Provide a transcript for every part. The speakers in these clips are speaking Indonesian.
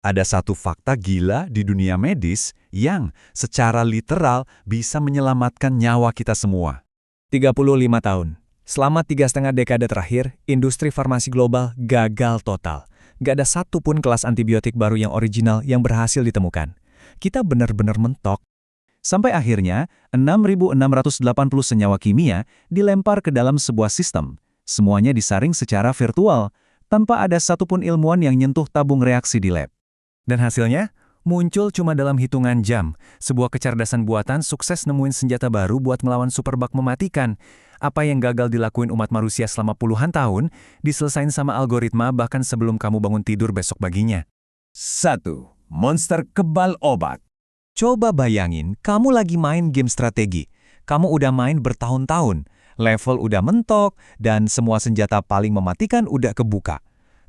Ada satu fakta gila di dunia medis yang secara literal bisa menyelamatkan nyawa kita semua. 35 tahun. Selama 3,5 dekade terakhir, industri farmasi global gagal total. Gak ada satupun kelas antibiotik baru yang original yang berhasil ditemukan. Kita benar-benar mentok. Sampai akhirnya, 6.680 senyawa kimia dilempar ke dalam sebuah sistem. Semuanya disaring secara virtual, tanpa ada satupun ilmuwan yang nyentuh tabung reaksi di lab. Dan hasilnya? Muncul cuma dalam hitungan jam. Sebuah kecerdasan buatan sukses nemuin senjata baru buat melawan superbug mematikan. Apa yang gagal dilakuin umat manusia selama puluhan tahun, diselesain sama algoritma bahkan sebelum kamu bangun tidur besok paginya. 1. Monster kebal obat. Coba bayangin, kamu lagi main game strategi. Kamu udah main bertahun-tahun, level udah mentok, dan semua senjata paling mematikan udah kebuka.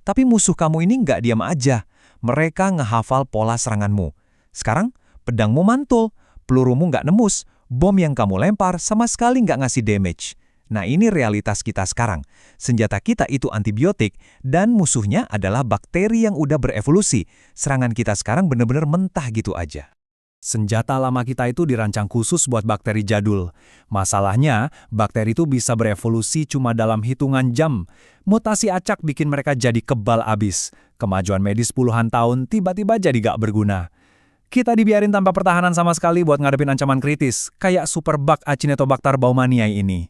Tapi musuh kamu ini nggak diam aja. Mereka ngehafal pola seranganmu. Sekarang, pedangmu mantul, pelurumu nggak nembus, bom yang kamu lempar sama sekali nggak ngasih damage. Nah, ini realitas kita sekarang. Senjata kita itu antibiotik, dan musuhnya adalah bakteri yang udah berevolusi. Serangan kita sekarang bener-bener mentah gitu aja. Senjata lama kita itu dirancang khusus buat bakteri jadul. Masalahnya, bakteri itu bisa berevolusi cuma dalam hitungan jam. Mutasi acak bikin mereka jadi kebal abis. Kemajuan medis puluhan tahun tiba-tiba jadi gak berguna. Kita dibiarin tanpa pertahanan sama sekali buat ngadepin ancaman kritis, kayak superbug Acinetobacter baumannii ini.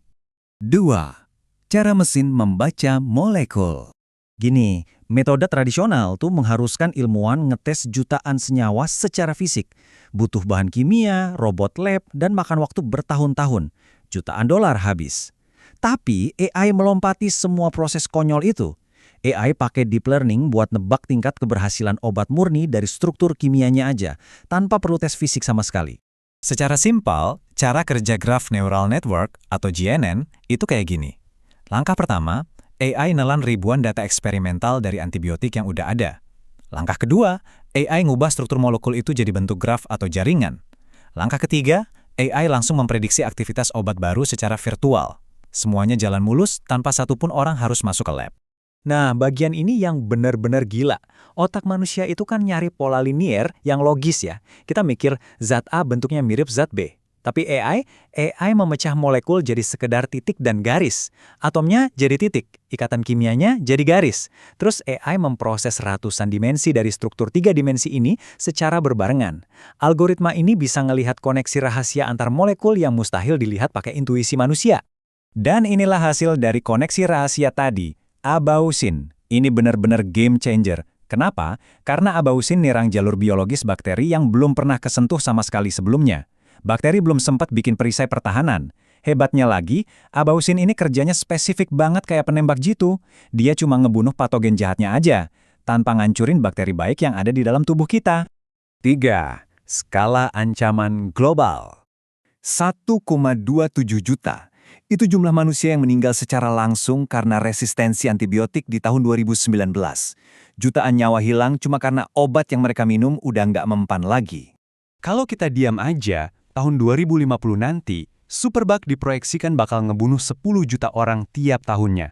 2. Cara mesin membaca molekul. Gini, metode tradisional tuh mengharuskan ilmuwan ngetes jutaan senyawa secara fisik. Butuh bahan kimia, robot lab, dan makan waktu bertahun-tahun. Jutaan dolar habis. Tapi AI melompati semua proses konyol itu. AI pakai deep learning buat nebak tingkat keberhasilan obat murni dari struktur kimianya aja, tanpa perlu tes fisik sama sekali. Secara simpel, cara kerja Graph Neural Network atau GNN itu kayak gini. Langkah pertama, AI nelan ribuan data eksperimental dari antibiotik yang udah ada. Langkah kedua, AI ngubah struktur molekul itu jadi bentuk graf atau jaringan. Langkah ketiga, AI langsung memprediksi aktivitas obat baru secara virtual. Semuanya jalan mulus tanpa satupun orang harus masuk ke lab. Nah, bagian ini yang benar-benar gila. Otak manusia itu kan nyari pola linier yang logis ya. Kita mikir zat A bentuknya mirip zat B. Tapi AI memecah molekul jadi sekedar titik dan garis. Atomnya jadi titik, ikatan kimianya jadi garis. Terus AI memproses ratusan dimensi dari struktur 3 dimensi ini secara berbarengan. Algoritma ini bisa ngelihat koneksi rahasia antar molekul yang mustahil dilihat pakai intuisi manusia. Dan inilah hasil dari koneksi rahasia tadi, abausin. Ini benar-benar game changer. Kenapa? Karena abausin nyerang jalur biologis bakteri yang belum pernah kesentuh sama sekali sebelumnya. Bakteri belum sempat bikin perisai pertahanan. Hebatnya lagi, abausin ini kerjanya spesifik banget kayak penembak jitu. Dia cuma ngebunuh patogen jahatnya aja, tanpa ngancurin bakteri baik yang ada di dalam tubuh kita. 3. Skala ancaman global. 1,27 juta. Itu jumlah manusia yang meninggal secara langsung karena resistensi antibiotik di tahun 2019. Jutaan nyawa hilang cuma karena obat yang mereka minum udah nggak mempan lagi. Kalau kita diam aja, tahun 2050 nanti, superbug diproyeksikan bakal ngebunuh 10 juta orang tiap tahunnya.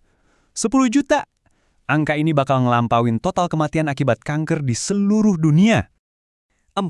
10 juta! Angka ini bakal ngelampauin total kematian akibat kanker di seluruh dunia. 4.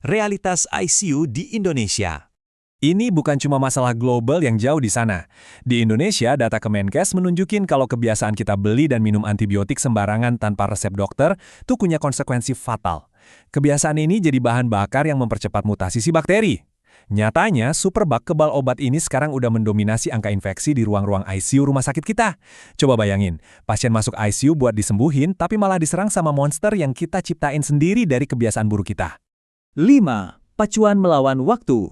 Realitas ICU di Indonesia. Ini bukan cuma masalah global yang jauh di sana. Di Indonesia, data Kemenkes menunjukin kalau kebiasaan kita beli dan minum antibiotik sembarangan tanpa resep dokter tuh punya konsekuensi fatal. Kebiasaan ini jadi bahan bakar yang mempercepat mutasi si bakteri. Nyatanya, superbug kebal obat ini sekarang udah mendominasi angka infeksi di ruang-ruang ICU rumah sakit kita. Coba bayangin, pasien masuk ICU buat disembuhin, tapi malah diserang sama monster yang kita ciptain sendiri dari kebiasaan buruk kita. 5. Pacuan melawan waktu.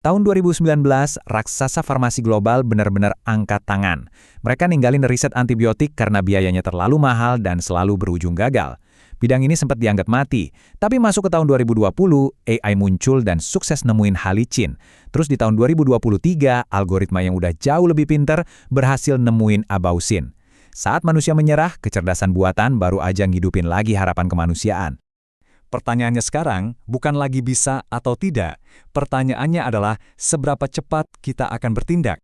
Tahun 2019, raksasa farmasi global benar-benar angkat tangan. Mereka ninggalin riset antibiotik karena biayanya terlalu mahal dan selalu berujung gagal. Bidang ini sempat dianggap mati, tapi masuk ke tahun 2020, AI muncul dan sukses nemuin halicin. Terus di tahun 2023, algoritma yang udah jauh lebih pinter berhasil nemuin abausin. Saat manusia menyerah, kecerdasan buatan baru aja ngidupin lagi harapan kemanusiaan. Pertanyaannya sekarang bukan lagi bisa atau tidak. Pertanyaannya adalah seberapa cepat kita akan bertindak.